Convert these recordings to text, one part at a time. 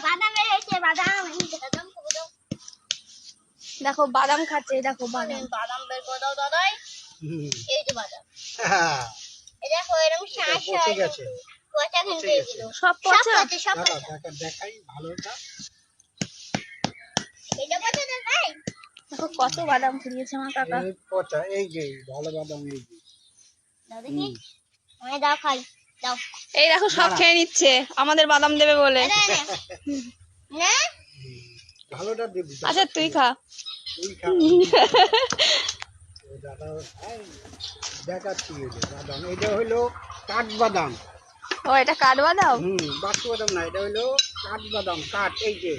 বাদাম বের হয়েছে, বাদাম। দেখো বাদাম খাচ্ছে, দেখো বাদাম। বাদাম বের করে দাও দাদাই। এই যে বাদাম। এই দেখো এরকম শ্বাস পচে গেছে। পচা কিন্তু এগুলো সব পচা, সব পচা। দেখাই ভালোটা। এটা পচা দাদাই। দেখো কত বাদাম কুড়িয়েছে আমার কাকা। এই পচা, এই যে ভালো বাদাম, এই যে দাও দেখি। আমি দাও খাই, দাও। এই দেখো সব খেয়ে নিচ্ছে আমাদের বাদাম দেবে বলে। না ভালোটা দিবি। আচ্ছা তুই খা। তুই খা। দাদা দেখাচ্ছি বাদাম। এটা হলো কাঠবাদাম। ও এটা কাঠবাদাম? বাস্তু বাদাম না, এটা হলো কাঠবাদাম। কাঠ, এই যে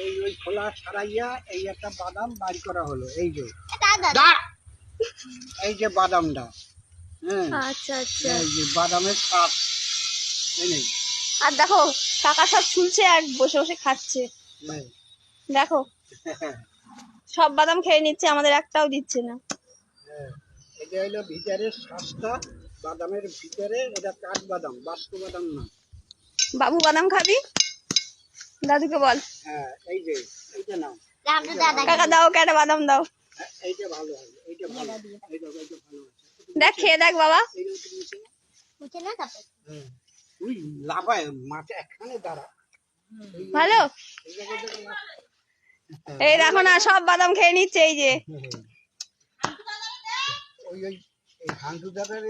এই ওই খোলা ছাড়াইয়া এই একটা বাদাম বাড়ি করা হলো। এই যে এই যে বাদামটা। আচ্ছা আচ্ছা। এই যে বাদামের কাঠ। আর দেখো কাকা সব ছুলছে আর বসে বসে খাচ্ছে। দেখো সব বাদাম খেয়ে নিচ্ছে, আমাদের একটাও দিচ্ছে না। এটা হলো ভিতরের শ্বাসটা বাদামের ভিতরে, এটা কাঠ বাদাম, বাস্তু বাদাম না। বাবু বাদাম খাবি? দাদুকে বল। হ্যাঁ এই যে এইটা নাও। কাকা দাও, একটা বাদাম দাও। এইটা ভালো হবে, এইটা ভালো, এইটা ভালো আছে। দেখ খেয়ে দেখ বাবা। তুই লাফায় মাঠে এখানে দাঁড়া। ভালো। এই দেখো না সব বাদাম খেয়ে নিচ্ছে। এই যে ওই হান্টু দাদার